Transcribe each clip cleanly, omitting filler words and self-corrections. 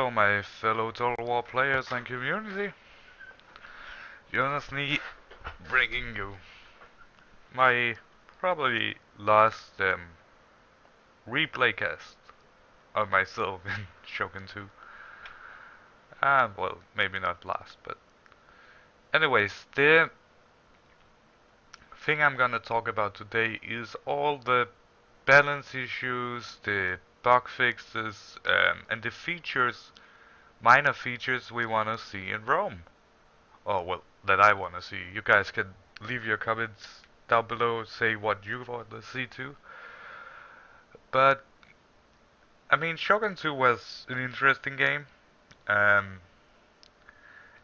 Hello, my fellow Total War players and community. Jonas me bringing you my probably last replay cast of myself in Shogun 2. Well, maybe not last, but anyways, the thing I'm gonna talk about today is all the balance issues, the bug fixes, and the features, minor features we wanna see in Rome. Oh, well, that I want to see. You guys can leave your comments down below, say what you want to see too. But, I mean, Shogun 2 was an interesting game. Um,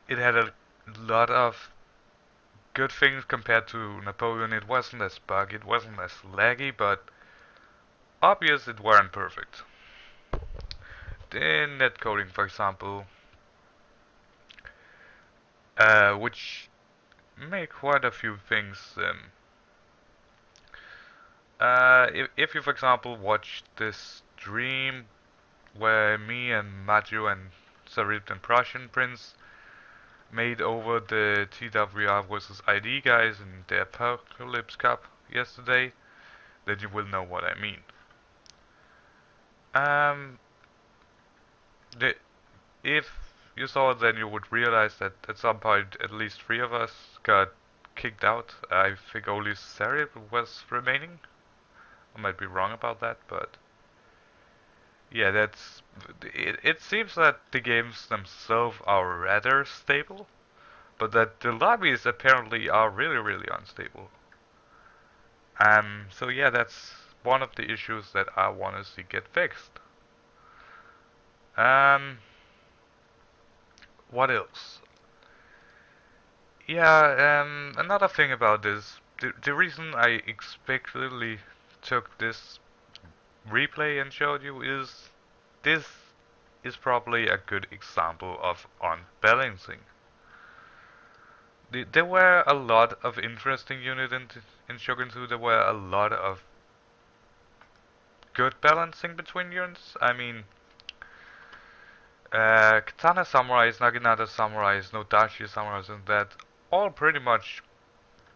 it had a lot of good things compared to Napoleon. It wasn't as buggy, it wasn't as laggy, but obvious it weren't perfect. The netcoding, for example, which made quite a few things. If you, for example, watch this stream where me and Matthew and Sarip and Prussian Prince made over the TWR versus ID guys in the Apocalypse Cup yesterday, then you will know what I mean. Um, the, if you saw it, then you would realize that at some point at least 3 of us got kicked out. I think only Sarip was remaining. I might be wrong about that, but yeah, that's it. It seems that the games themselves are rather stable, but that the lobbies apparently are really, really unstable. So yeah, that's one of the issues that I want to see get fixed. Um, what else? Yeah, another thing about this, the reason I explicitly took this replay and showed you is this is probably a good example of unbalancing. There were a lot of interesting units in Shogun 2. There were a lot of good balancing between units. I mean, Katana Samurais, Naginata Samurais, Nodashi Samurais, and that all pretty much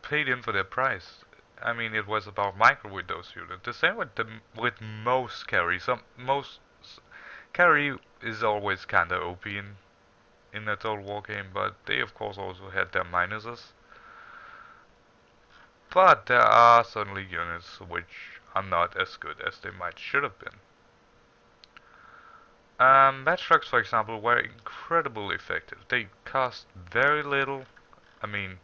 paid in for their price. I mean, it was about micro with those units. The same with most carry. Most carry is always kinda OP in a Total War game, but they of course also had their minuses. But there are certainly units which are not as good as they might should have been. Match trucks, for example, were incredibly effective. They cost very little. I mean,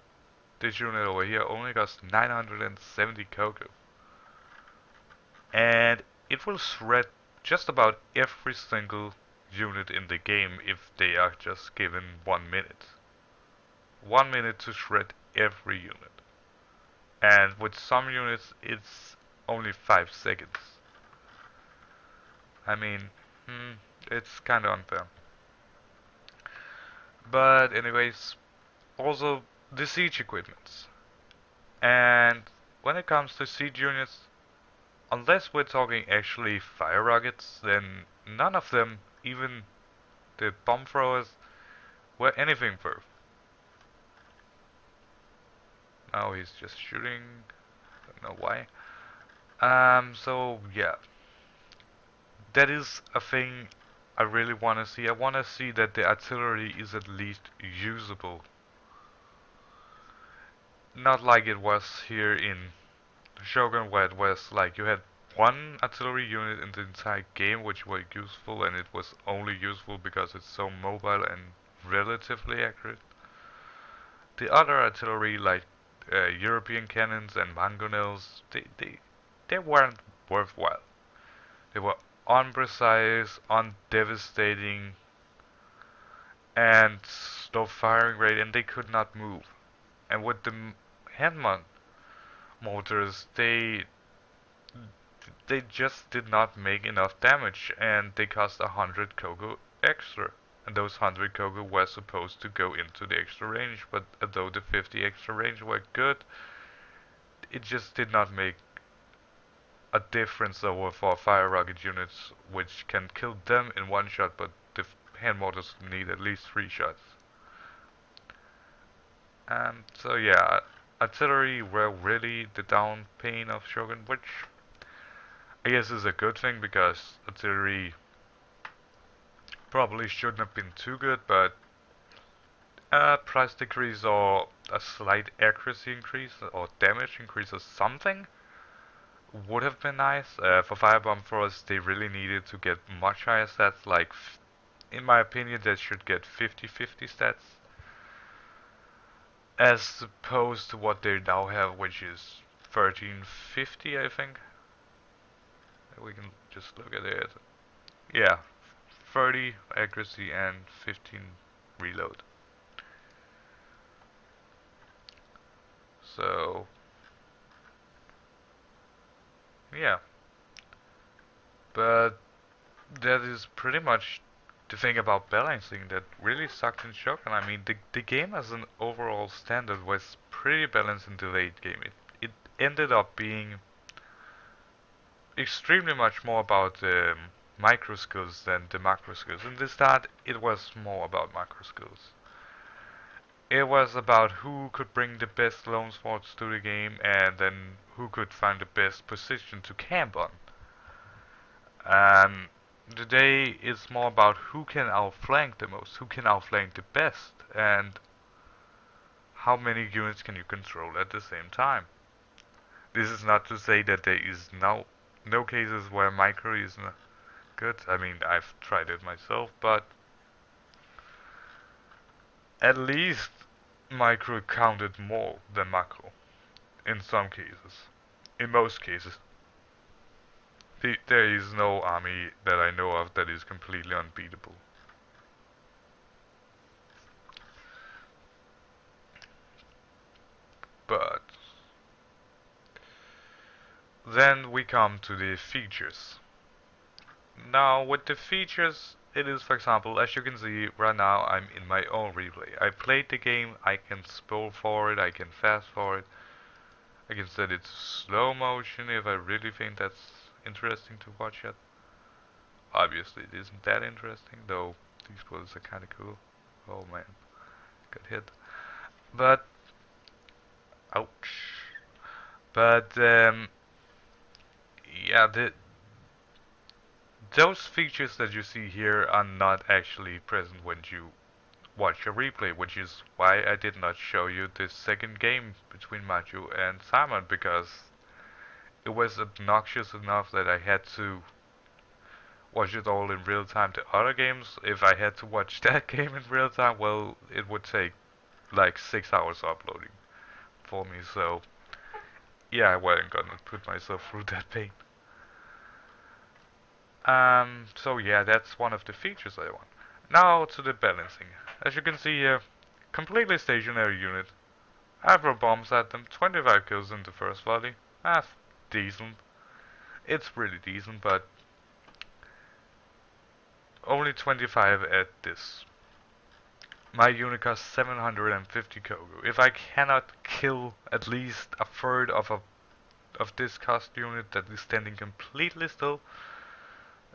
this unit over here only costs 970 cocoa. And it will shred just about every single unit in the game if they are just given 1 minute. 1 minute to shred every unit. And with some units, it's only 5 seconds. I mean, it's kinda unfair. But anyways, also the siege equipments. And when it comes to siege units, unless we're talking actually fire rockets, then none of them, even the bomb throwers, were anything worth. Now he's just shooting, don't know why. So yeah, that is a thing I really want to see. I want to see that the artillery is at least usable. Not like it was here in Shogun, where it was like you had one artillery unit in the entire game which were useful, and it was only useful because it's so mobile and relatively accurate. The other artillery, like European cannons and mangonels, they weren't worthwhile. They were unprecise, undevastating, and slow firing rate, and they could not move. And with the hand mortars, they just did not make enough damage, and they cost 100 cocoa extra. And those 100 cocoa were supposed to go into the extra range, but although the 50 extra range were good, it just did not make a difference over for fire rocket units, which can kill them in one shot, but hand mortars need at least 3 shots. So yeah, artillery were really the down pain of Shogun, which I guess is a good thing because artillery probably shouldn't have been too good, but a price decrease or a slight accuracy increase or damage increase or something would have been nice. For Firebomb Throwers, they really needed to get much higher stats, like, in my opinion, they should get 50-50 stats, as opposed to what they now have, which is 1350, I think. We can just look at it. Yeah, 30 accuracy and 15 reload. So, yeah. But that is pretty much the thing about balancing that really sucked in Shogun. I mean, the game as an overall standard was pretty balanced in the late game. It ended up being extremely much more about micro skills than the macro skills. In the start, it was more about macro skills. It was about who could bring the best lone swords to the game and then who could find the best position to camp on. Um, Today it's more about who can outflank the most, who can outflank the best, and how many units can you control at the same time. This is not to say that there is no cases where micro is not good. I mean, I've tried it myself, but at least micro counted more than macro in some cases. In most cases. There is no army that I know of that is completely unbeatable. But then we come to the features. Now with the features, it is, for example, as you can see right now, I'm in my own replay. I played the game, I can scroll forward, I can fast forward, I can set it to slow motion if I really think that's interesting to watch it. Obviously it isn't that interesting, though these bullets are kinda cool. Oh man, got hit. But, ouch. But, yeah, those features that you see here are not actually present when you watch a replay, which is why I did not show you this second game between Maju and Simon, because it was obnoxious enough that I had to watch it all in real time. The other games, if I had to watch that game in real time, well, it would take like 6 hours uploading for me, so yeah, I wasn't gonna put myself through that pain. So yeah, that's one of the features I want. Now to the balancing. As you can see here, completely stationary unit. I throw bombs at them, 25 kills in the first volley. That's decent. It's pretty decent, but only 25 at this. My unit costs 750 Kogu. If I cannot kill at least a third of this cost unit that is standing completely still,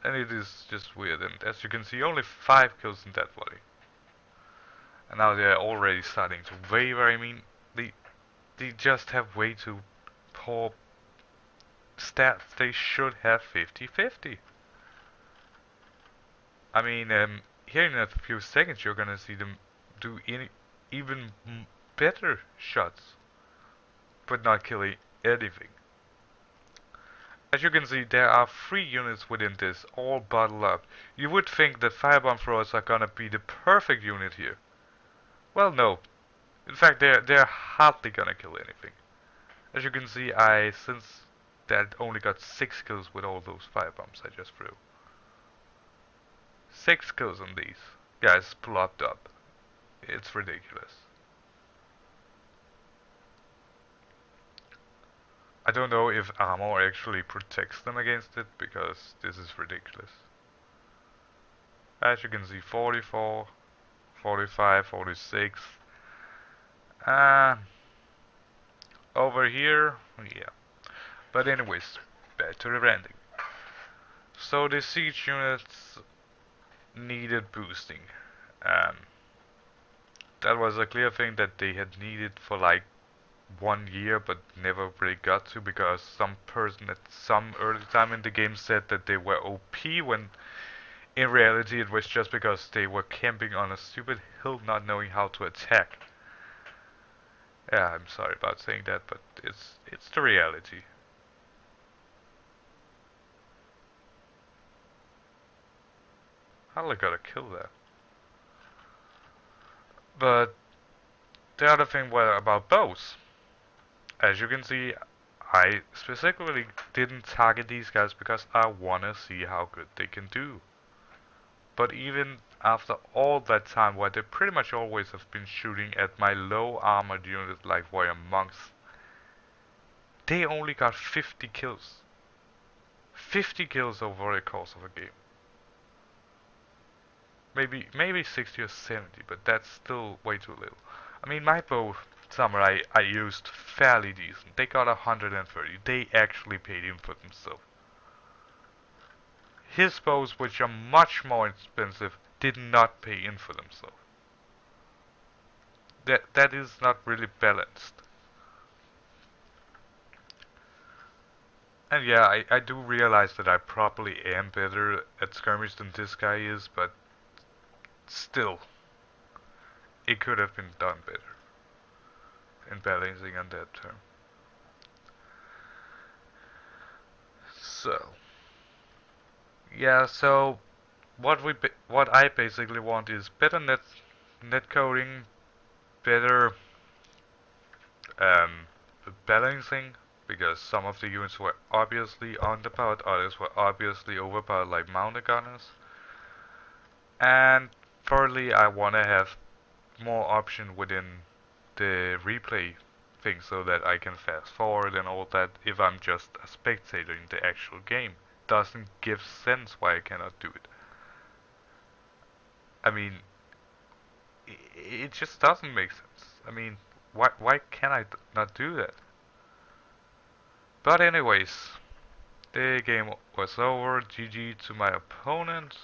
and it is just weird. And as you can see, only 5 kills in that volley. And now they're already starting to waver. I mean, they just have way too poor stats. They should have 50-50. I mean, here in a few seconds you're gonna see them do even better shots, but not killing anything. As you can see, there are 3 units within this, all bottled up. You would think that firebomb throwers are gonna be the perfect unit here. Well, no. In fact, they're hardly gonna kill anything. As you can see, since that only got 6 kills with all those firebombs I just threw. 6 kills on these guys plopped up. It's ridiculous. I don't know if armor actually protects them against it, because this is ridiculous. As you can see, 44, 45, 46. Over here, yeah. But anyways, back to the branding. So the siege units needed boosting. Um, that was a clear thing that they had needed for like 1 year, but never really got to because some person at some early time in the game said that they were OP when in reality it was just because they were camping on a stupid hill not knowing how to attack. Yeah, I'm sorry about saying that, but it's the reality. Hardly got a kill there. But the other thing were about bows. As you can see, I specifically didn't target these guys because I wanna see how good they can do. But even after all that time where they pretty much always have been shooting at my low armored unit like warrior monks, they only got 50 kills. 50 kills over the course of a game. Maybe 60 or 70, but that's still way too little. I mean, my bow samurai I used fairly decent. They got 130. They actually paid in for themselves. His bows, which are much more expensive, did not pay in for themselves. That is not really balanced. And yeah, I do realize that I probably am better at skirmish than this guy is, but still, it could have been done better in balancing on that term. So, yeah, so what I basically want is better net coding, better um, balancing, because some of the units were obviously underpowered, others were obviously overpowered, like mounted gunners. And thirdly, I want to have more option within the replay thing so that I can fast forward and all that if I'm just a spectator in the actual game. Doesn't give sense why I cannot do it. I mean, it just doesn't make sense. I mean, why can I not do that? But anyways, the game was over. GG to my opponent,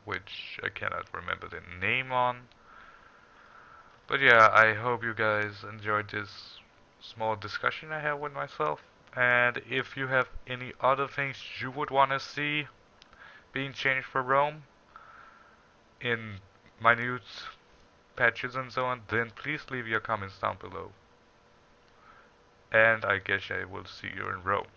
which I cannot remember the name on. But yeah, I hope you guys enjoyed this small discussion I had with myself. And if you have any other things you would want to see being changed for Rome in minute patches and so on, then please leave your comments down below. And I guess I will see you in Rome.